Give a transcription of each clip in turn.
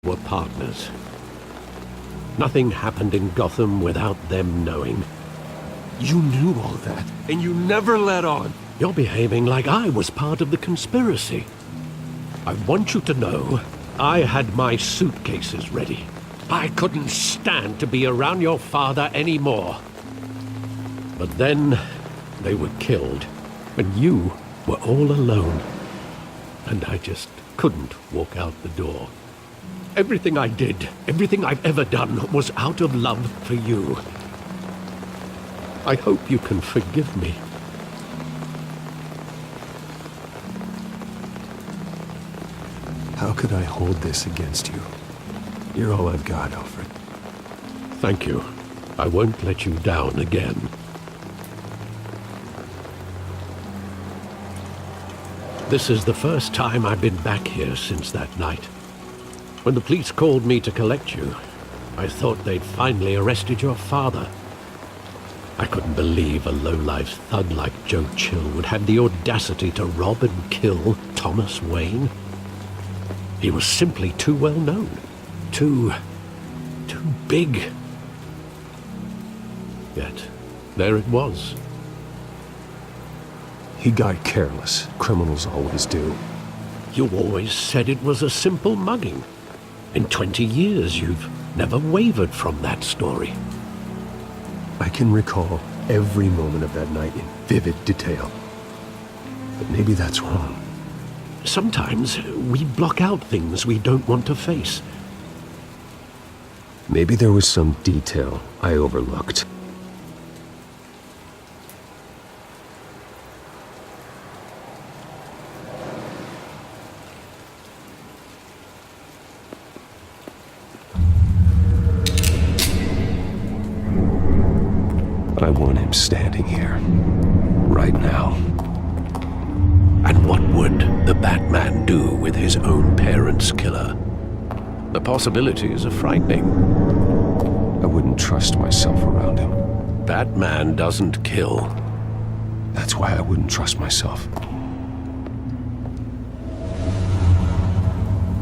were partners. Nothing happened in Gotham without them knowing. You knew all that, and you never let on. You're behaving like I was part of the conspiracy. I want you to know, I had my suitcases ready. I couldn't stand to be around your father anymore. But then, they were killed, and you were all alone. And I just couldn't walk out the door. Everything I did, everything I've ever done, was out of love for you. I hope you can forgive me. How could I hold this against you? You're all I've got, Alfred. Thank you. I won't let you down again. This is the first time I've been back here since that night. When the police called me to collect you, I thought they'd finally arrested your father. I couldn't believe a low-life thug like Joe Chill would have the audacity to rob and kill Thomas Wayne. He was simply too well known. Too big. Yet, there it was. He got careless. Criminals always do. You always said it was a simple mugging. In 20 years, you've never wavered from that story. I can recall every moment of that night in vivid detail. But maybe that's wrong. Sometimes we block out things we don't want to face. Maybe there was some detail I overlooked. I want him standing here, right now. And what would the Batman do with his own parents' killer? The possibilities are frightening. I wouldn't trust myself around him. Batman doesn't kill. That's why I wouldn't trust myself.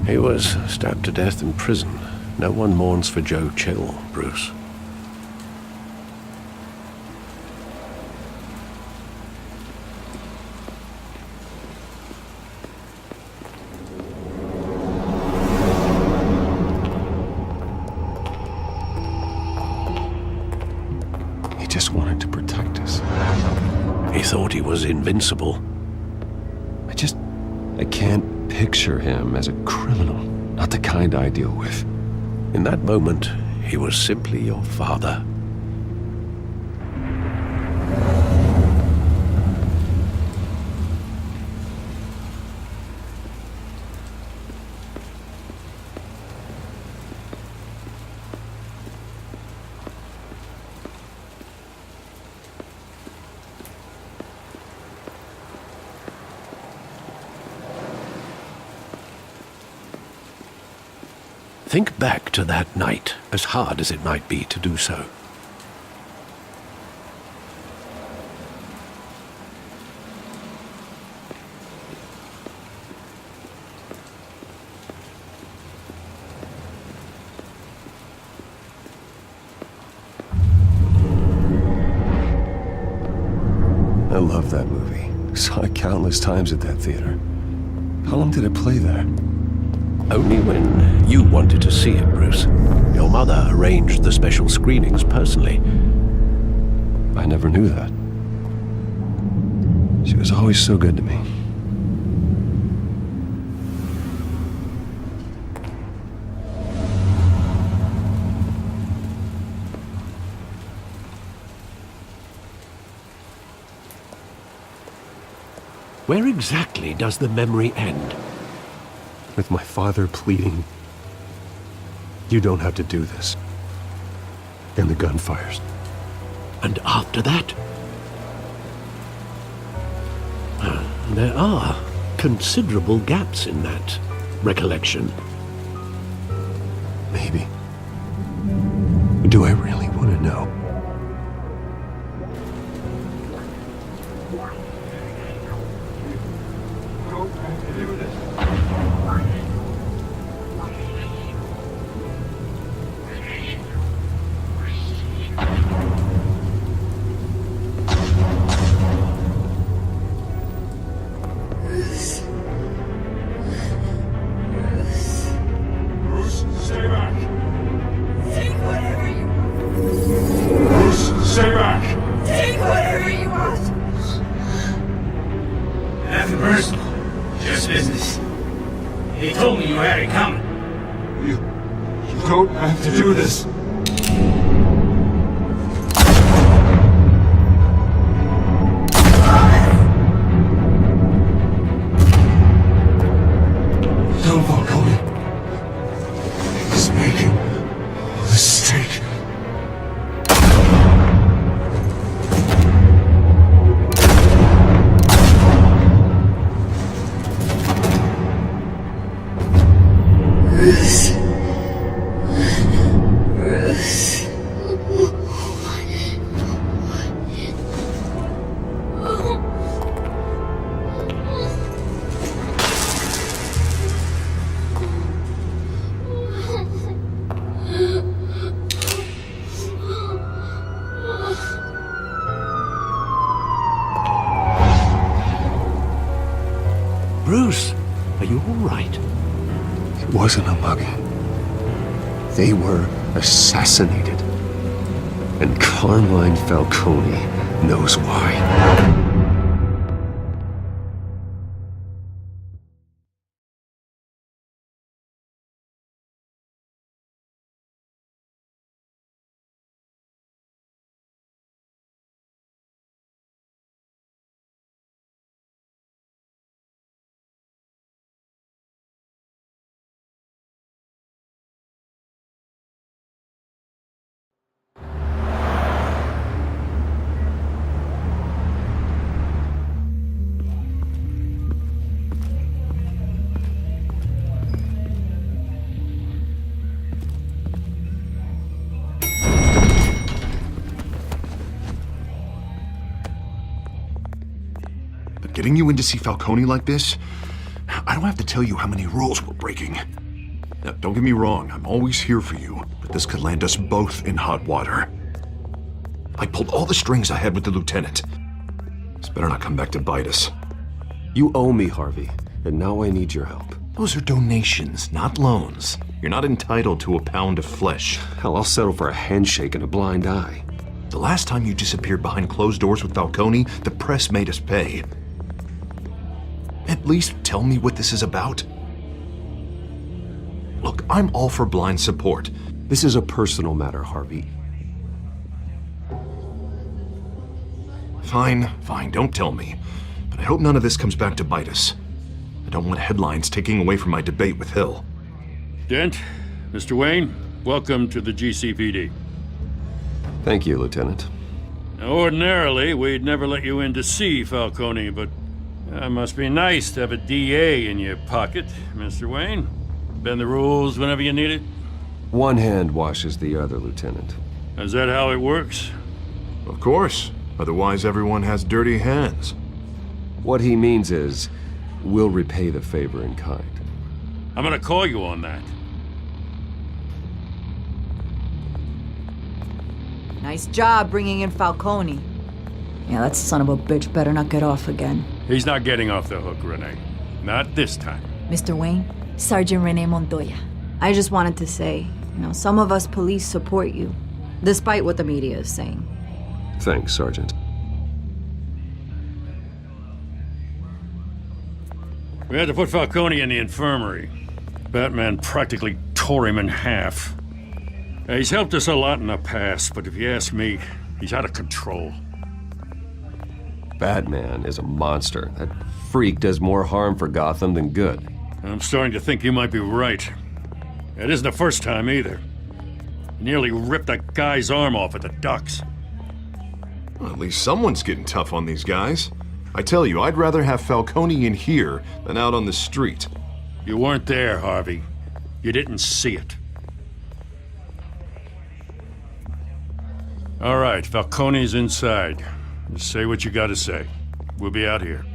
He was stabbed to death in prison. No one mourns for Joe Chill, Bruce. Just wanted to protect us. He thought he was invincible. I can't picture him as a criminal. Not the kind I deal with. In that moment, he was simply your father. Think back to that night, as hard as it might be to do so. I love that movie. Saw it countless times at that theater. How long did it play there? Only when you wanted to see it, Bruce. Your mother arranged the special screenings personally. I never knew that. She was always so good to me. Where exactly does the memory end? With my father pleading, "You don't have to do this." And the gun fires. And after that? There are considerable gaps in that recollection. Maybe. Do I really want to know? don't have to do this. Tell Falcone. He's making a mistake. Bruce, are you all right? It wasn't a mugging. They were assassinated. And Carmine Falcone knows why. Getting you in to see Falcone like this, I don't have to tell you how many rules we're breaking. Now, don't get me wrong, I'm always here for you, but this could land us both in hot water. I pulled all the strings I had with the lieutenant. This better not come back to bite us. You owe me, Harvey, and now I need your help. Those are donations, not loans. You're not entitled to a pound of flesh. Hell, I'll settle for a handshake and a blind eye. The last time you disappeared behind closed doors with Falcone, the press made us pay. At least tell me what this is about. Look, I'm all for blind support. This is a personal matter, Harvey. Fine, don't tell me. But I hope none of this comes back to bite us. I don't want headlines taking away from my debate with Hill. Dent, Mr. Wayne, welcome to the GCPD. Thank you, Lieutenant. Now, ordinarily, we'd never let you in to see Falcone, but it must be nice to have a DA in your pocket, Mr. Wayne. Bend the rules whenever you need it. One hand washes the other, Lieutenant. Is that how it works? Of course. Otherwise, everyone has dirty hands. What he means is, we'll repay the favor in kind. I'm gonna call you on that. Nice job bringing in Falcone. Yeah, that son of a bitch better not get off again. He's not getting off the hook, Renee. Not this time. Mr. Wayne, Sergeant Renee Montoya. I just wanted to say, some of us police support you, despite what the media is saying. Thanks, Sergeant. We had to put Falcone in the infirmary. Batman practically tore him in half. He's helped us a lot in the past, but if you ask me, he's out of control. Batman is a monster. That freak does more harm for Gotham than good. I'm starting to think you might be right. It isn't the first time either. He nearly ripped a guy's arm off at the docks. Well, at least someone's getting tough on these guys. I tell you, I'd rather have Falcone in here than out on the street. You weren't there, Harvey. You didn't see it. All right, Falcone's inside. Just say what you gotta say. We'll be out here.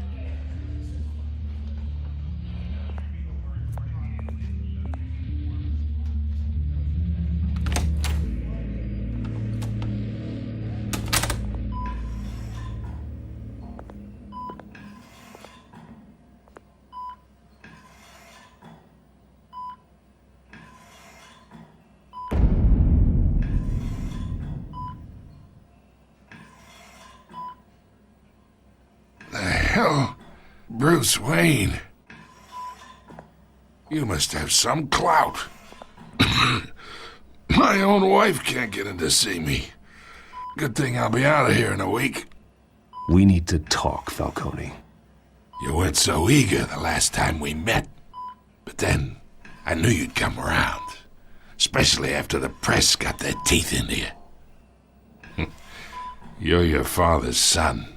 Hell, Bruce Wayne. You must have some clout. My own wife can't get in to see me. Good thing I'll be out of here in a week. We need to talk, Falcone. You weren't so eager the last time we met. But then, I knew you'd come around. Especially after the press got their teeth into you. You're your father's son.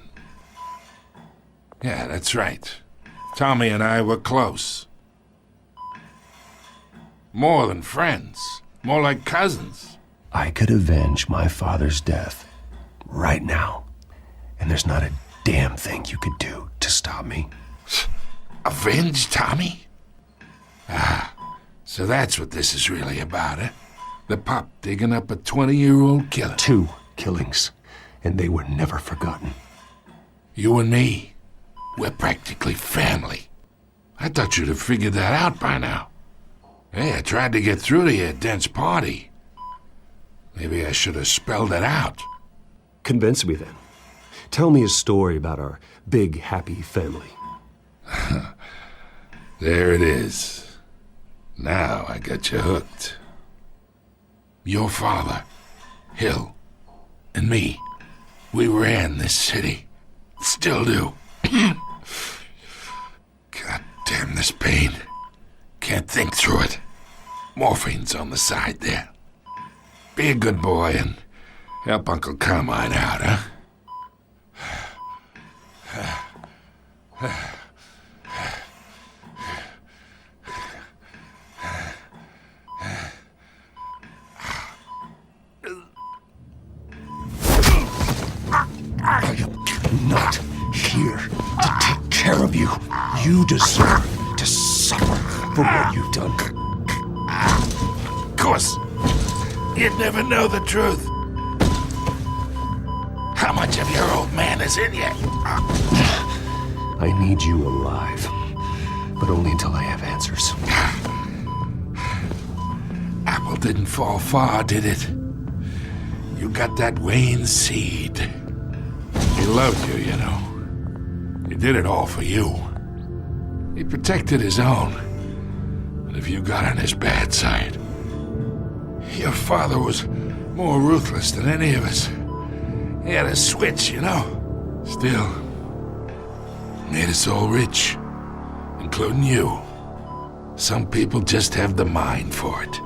Yeah, that's right. Tommy and I were close. More than friends. More like cousins. I could avenge my father's death right now. And there's not a damn thing you could do to stop me. Avenge Tommy? Ah, so that's what this is really about, eh? The pup digging up a 20-year-old killer. 2 killings, and they were never forgotten. You and me, we're practically family. I thought you'd have figured that out by now. Hey, I tried to get through to your dense party. Maybe I should have spelled it out. Convince me then. Tell me a story about our big, happy family. There it is. Now I got you hooked. Your father, Hill, and me, we ran this city. Still do. God damn this pain. Can't think through it. Morphine's on the side there. Be a good boy and help Uncle Carmine out, huh? I am not here to take care of you. You deserve to suffer for what you've done. Of course, you'd never know the truth. How much of your old man is in you? I need you alive, but only until I have answers. Apple didn't fall far, did it? You got that Wayne seed. He loved you, you know. He did it all for you. He protected his own. But if you got on his bad side, your father was more ruthless than any of us. He had a switch, you know. Still, made us all rich, including you. Some people just have the mind for it.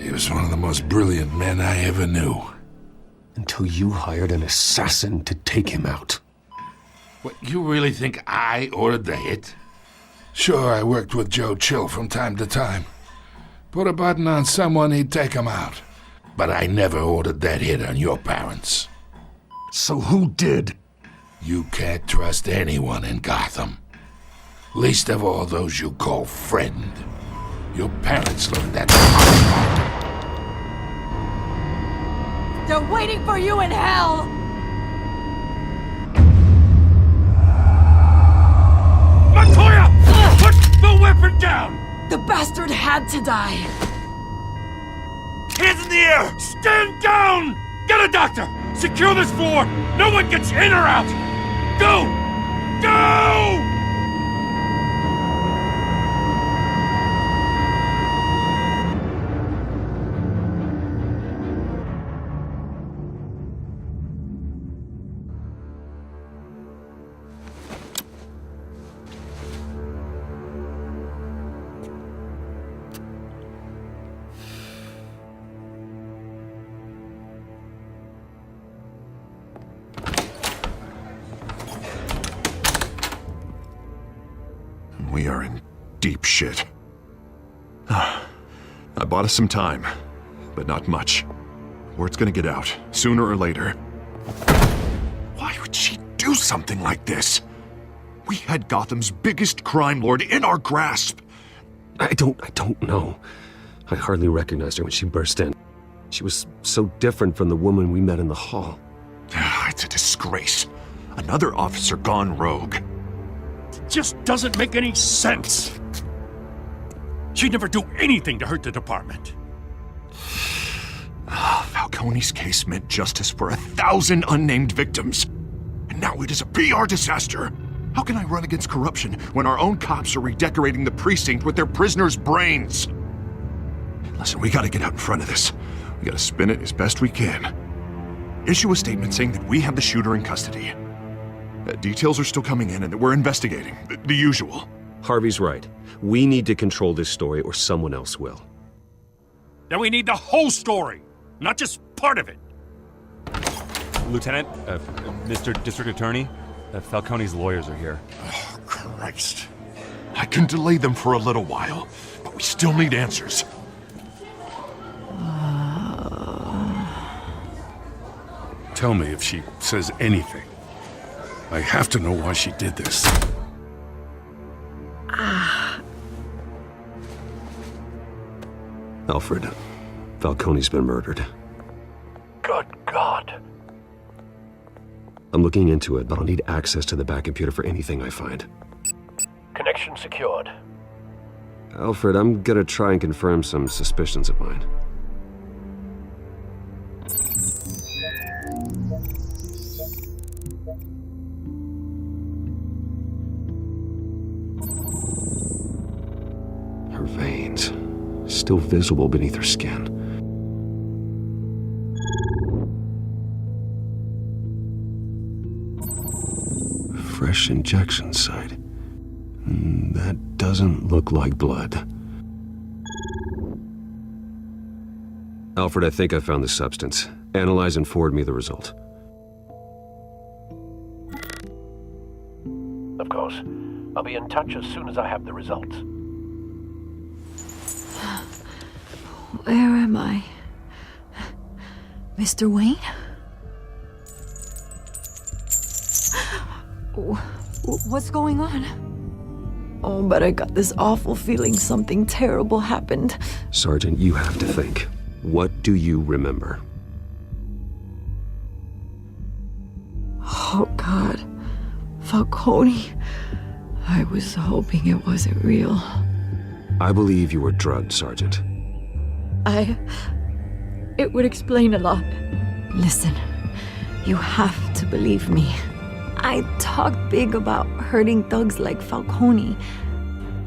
He was one of the most brilliant men I ever knew. Until you hired an assassin to take him out. What, you really think I ordered the hit? Sure, I worked with Joe Chill from time to time. Put a button on someone, he'd take him out. But I never ordered that hit on your parents. So who did? You can't trust anyone in Gotham. Least of all those you call friend. Your parents learned that. They're waiting for you in hell! Montoya! Put the weapon down! The bastard had to die! Hands in the air! Stand down! Get a doctor! Secure this floor! No one gets in or out! Go! Go! We are in deep shit. I bought us some time, but not much. Word's gonna get out, sooner or later. Why would she do something like this? We had Gotham's biggest crime lord in our grasp. I don't know. I hardly recognized her when she burst in. She was so different from the woman we met in the hall. It's a disgrace. Another officer gone rogue. Just doesn't make any sense. She'd never do anything to hurt the department. Falcone's case meant justice for 1,000 unnamed victims. And now it is a PR disaster. How can I run against corruption when our own cops are redecorating the precinct with their prisoners' brains? Listen, we gotta get out in front of this. We gotta spin it as best we can. Issue a statement saying that we have the shooter in custody. Details are still coming in and that we're investigating. The usual. Harvey's right. We need to control this story or someone else will. Then we need the whole story, not just part of it. Lieutenant, Mr. District Attorney, Falcone's lawyers are here. Oh, Christ. I can delay them for a little while, but we still need answers. Tell me if she says anything. I have to know why she did this. Alfred, Falcone's been murdered. Good God. I'm looking into it, but I'll need access to the back computer for anything I find. Connection secured. Alfred, I'm gonna try and confirm some suspicions of mine. Her veins, still visible beneath her skin. Fresh injection site. That doesn't look like blood. Alfred, I think I found the substance. Analyze and forward me the result. Of course. I'll be in touch as soon as I have the results. Where am I? Mr. Wayne? What's going on? Oh, but I got this awful feeling something terrible happened. Sergeant, you have to think. What do you remember? Oh, God. Falcone. I was hoping it wasn't real. I believe you were drugged, Sergeant. It would explain a lot. Listen, you have to believe me. I talk big about hurting thugs like Falcone,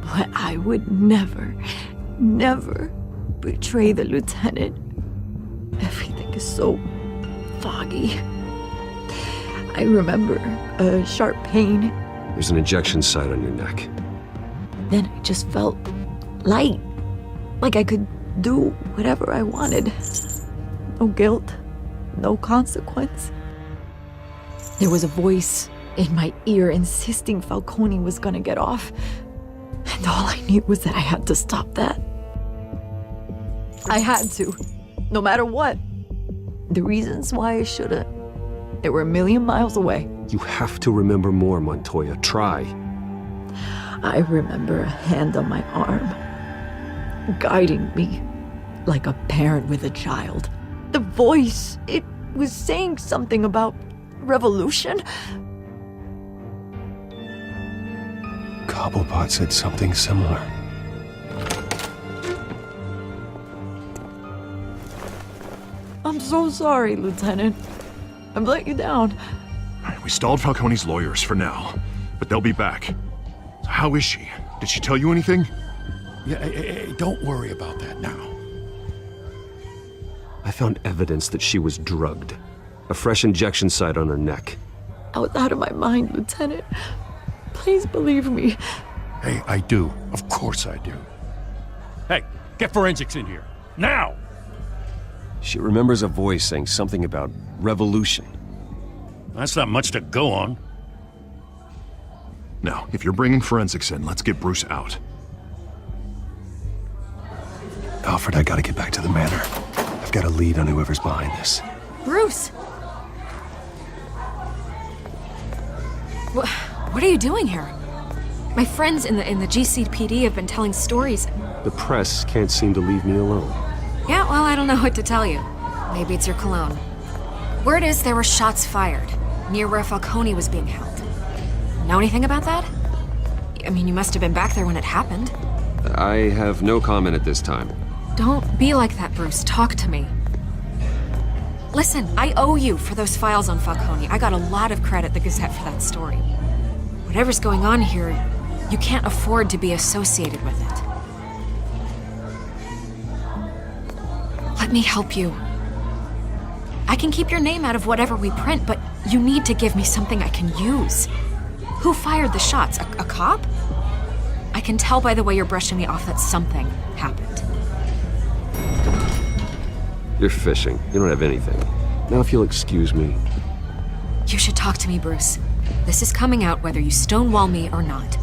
but I would never betray the lieutenant. Everything is so foggy. I remember a sharp pain. There's an injection site on your neck. Then I just felt light, like I could do whatever I wanted. No guilt, no consequence. There was a voice in my ear insisting Falcone was gonna get off. And all I knew was that I had to stop that. I had to, no matter what. The reasons why I shouldn't, they were a million miles away. You have to remember more, Montoya. Try. I remember a hand on my arm, guiding me like a parent with a child. The voice, it was saying something about revolution. Cobblepot said something similar. I'm so sorry, Lieutenant. I've let you down. We stalled Falcone's lawyers for now, but they'll be back. How is she? Did she tell you anything? Yeah, hey, don't worry about that now. I found evidence that she was drugged. A fresh injection site on her neck. I was out of my mind, Lieutenant. Please believe me. Hey, I do. Of course I do. Hey, get forensics in here. Now! She remembers a voice saying something about revolution. That's not much to go on. Now, if you're bringing forensics in, let's get Bruce out. Alfred, I gotta get back to the manor. I've got a lead on whoever's behind this. Bruce! What are you doing here? My friends in the GCPD have been telling stories. The press can't seem to leave me alone. Yeah, well, I don't know what to tell you. Maybe it's your cologne. Word is there were shots fired near where Falcone was being held. Know anything about that? I mean, you must have been back there when it happened. I have no comment at this time. Don't be like that, Bruce. Talk to me. Listen, I owe you for those files on Falcone. I got a lot of credit at the Gazette for that story. Whatever's going on here, you can't afford to be associated with it. Let me help you. I can keep your name out of whatever we print, but you need to give me something I can use. Who fired the shots? A cop? I can tell by the way you're brushing me off that something happened. You're fishing. You don't have anything. Now if you'll excuse me. You should talk to me, Bruce. This is coming out whether you stonewall me or not.